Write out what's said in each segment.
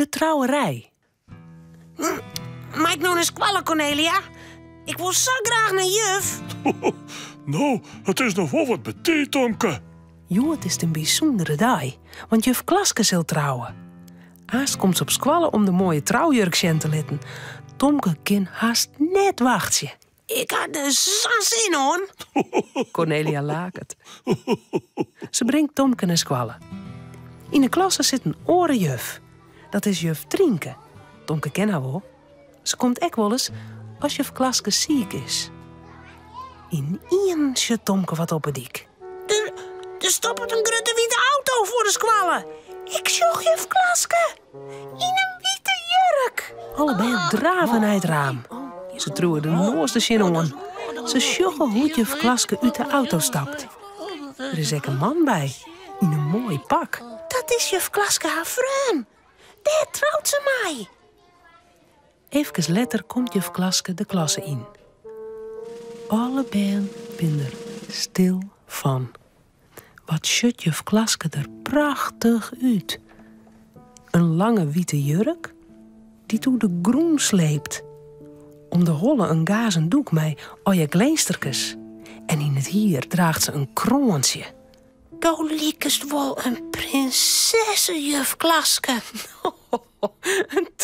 de trouwerij. Mag ik nog eens kwallen, Cornelia? Ik wil zo graag naar juf. Nou, het is nog wel wat betee, Tomke. Jo, het is een bijzondere dag, want juf Klaske zal trouwen. Haast komt ze op squallen om de mooie trouwjurk te litten. Tomke kan haast net wachten. Ik had er zo zin hoor. Cornelia lakert. Ze brengt Tomke naar squallen. In de klasse zit een orenjuf. Dat is juf Trienke. Tomke ken haar wel. Ze komt ook wel eens als juf Klaske ziek is. In één zit Tomke wat op het dik. Er stopt een grote witte auto voor de squallen. Ik zocht juf Klaske. In een witte jurk. Allebei draven naar het raam. Ze troeven de nooiste zin aan. Ze sjoggen hoe juf Klaske uit de auto stapt. Er is ook een man bij, in een mooi pak. Dat is juf Klaske haar vriend. Daar trouwt ze mij. Even later komt juf Klaske de klasse in. Allebei zijn er stil van. Wat ziet juf Klaske er prachtig uit. Een lange witte jurk die door de groen sleept. Om de holle een gazen doek mee je gleensterkes. En in het hier draagt ze een kroonsje. Go liekest wel een prinsesse, juf Klaske.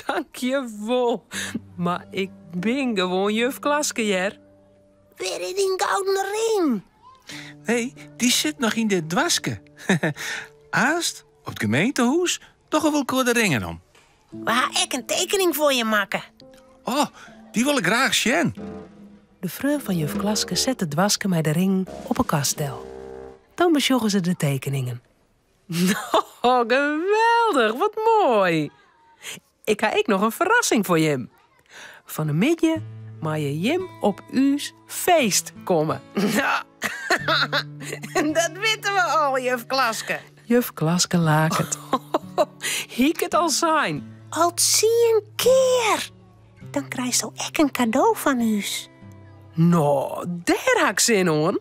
Dankjewel. Maar ik ben gewoon juf Klaske, jer. Weer in die gouden ring. Nee, die zit nog in de dwaske. Aast, op het gemeentehuis, toch wel de ringen om. We gaan ik een tekening voor je maken. Oh, die wil ik graag zien. De vrouw van juf Klaske zet de dwaske met de ring op een kastel. Dan besjoggen ze de tekeningen. Oh, geweldig, wat mooi. Ik ga nog een verrassing voor Jim. Van een midje mag je Jim op uws feest komen. Dat weten we al, juf Klaske. Juf Klaske lakert. Hiek het al zijn. Al zie een keer. Dan krijg je ook een cadeau van us. Nou, daar heb ik zin in.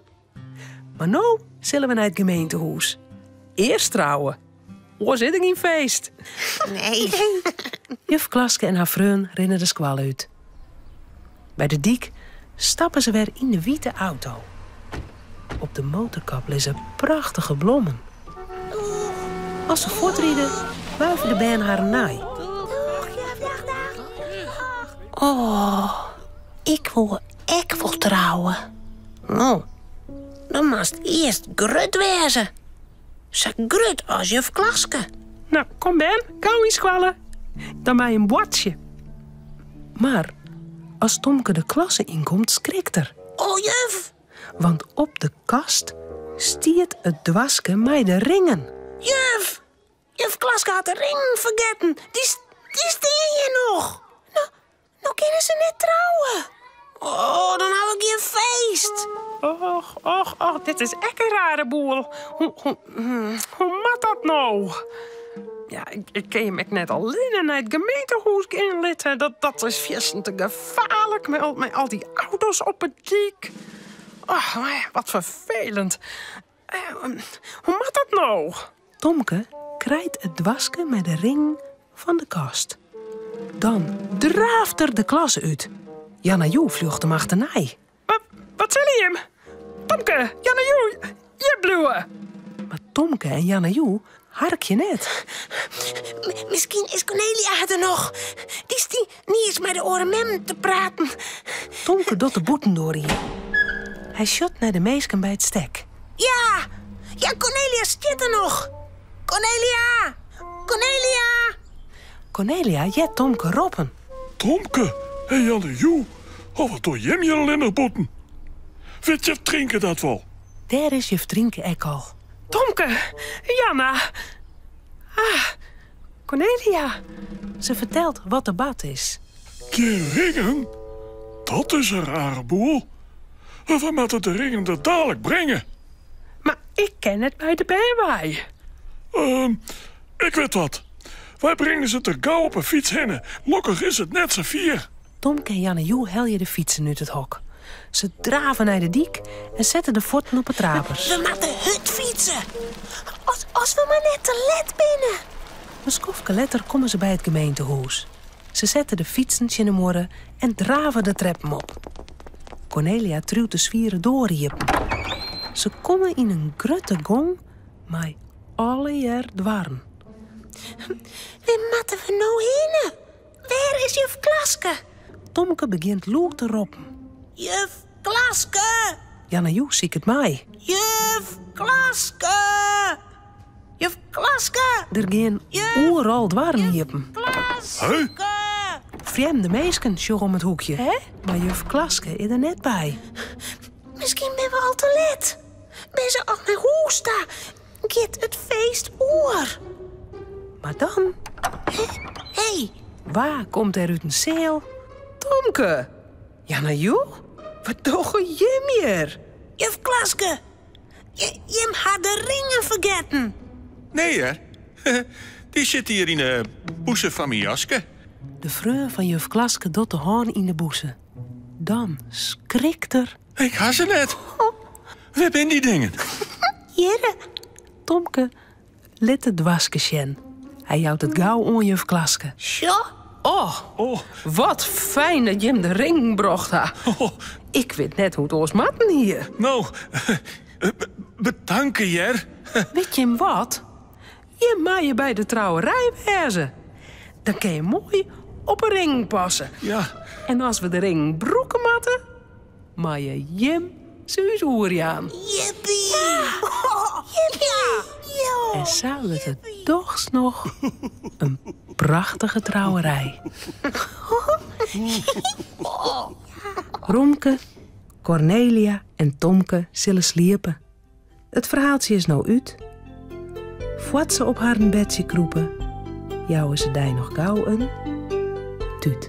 Maar nou zullen we naar het gemeentehuis. Eerst trouwen. Waar zit ik in feest? Nee. Juf Klaske en haar vriend rennen de squal uit. Bij de dik stappen ze weer in de witte auto. Op de motorkap liggen prachtige bloemen. Als ze voortrieden, wuiven de band haar naai. Oh, ik wil trouwen. Nou, dan moest eerst grut wezen. Zo grut als juf Klaske. Nou, kom Ben, gauw in squallen. Dan bij een bordje. Maar als Tomke de klasse inkomt, schrikt er. Oh, juf. Want op de kast stiert het dwaske met de ringen. Juf Klaske had de ring vergeten. Die steen je nog. Nou kunnen ze net trouwen. Oh, dan hou ik je een feest. Och, dit is echt een rare boel. Hoe mat dat nou? Ja, ik kan je me net alleen naar het gemeentehuis inlitten. Dat is viessen te gevaarlijk met al die auto's op het dik. Oh, wat vervelend. Hoe mat dat nou? Tomke krijgt het dwaske met de ring van de kast. Dan draaft er de klas uit. Janna Joe vlucht hem achterna. Wat zei je hem? Tomke, Janna Joe, je bluwe. Maar Tomke en Janna Joe hark je net. Misschien is Cornelia er nog. Die is niet eens met de oren te praten. Tomke doet de boeten door hier. Hij shot naar de meesken bij het stek. Ja, Cornelia zit er nog. Cornelia jet Tomke roppen. Tomke en Janne Joe, wat doe je hier al in de botten? Weet je drinken dat wel? Daar is juf Trienke ek al. Tomke, Janna. Cornelia. Ze vertelt wat de bad is. Die ringen? Dat is een rare boel. We moeten de ringen er dadelijk brengen. Maar ik ken het bij de bij. Ik weet wat. Wij brengen ze te gauw op een fiets heen. Lokkig is het net z'n vier. Tomke en Janne Joe heljen de fietsen uit het hok. Ze draven naar de diek en zetten de voeten op het trapers. We moeten hut fietsen. Als we maar net te let binnen. Een skofke letter komen ze bij het gemeentehuis. Ze zetten de fietsen in de morren en draven de treppen op. Cornelia truwt de zwieren doorriepen. Ze komen in een grutte gong, maar alle jaar dwarren. Waar moeten we nou heen? Waar is juf Klaske? Tomke begint loer te roepen. Juf Klaske! Janne zie ik het mij. Juf Klaske! Juf Klaske! Er gaan Juf overal dwarren hiepen. Klaske! Vreemde meisken sjoggen om het hoekje. Hè? Maar juf Klaske is er net bij. Misschien ben we al te laat. Ben ze al naar huis daar? Get het feest oor. Maar dan, Hey, waar komt er uit een zeil? Tomke! Janne, wat doe je meer? juf Klaske. Je had de ringen vergeten. Nee, hè? Die zit hier in de boeze van mijn jaske. De vrouw van juf Klaske doet de haan in de boeze. Dan schrikt er. Ik had ze net. Waar zijn die dingen? Jere, Tomke let het dwaske sjen. Hij houdt het gauw aan juf Klaske. zo. Oh, wat fijn dat je hem de ring bracht ha. Ik weet net hoe het ons matten hier. Nou, bedanken, Jer. Weet je hem wat? Je mag je bij de trouwerij wezen. Dan kan je mooi op een ring passen. Ja, En als we de ring broeken matten, mag je Jim Suus oerie aan. Jippie. Jippie. Ja. En zou het toch nog een prachtige trouwerij. Romke, Cornelia en Tomke zullen sliepen. Het verhaaltje is nou uit. Voordat ze op haar bedje kroepen, jouwen ze daar nog gauw een tuut.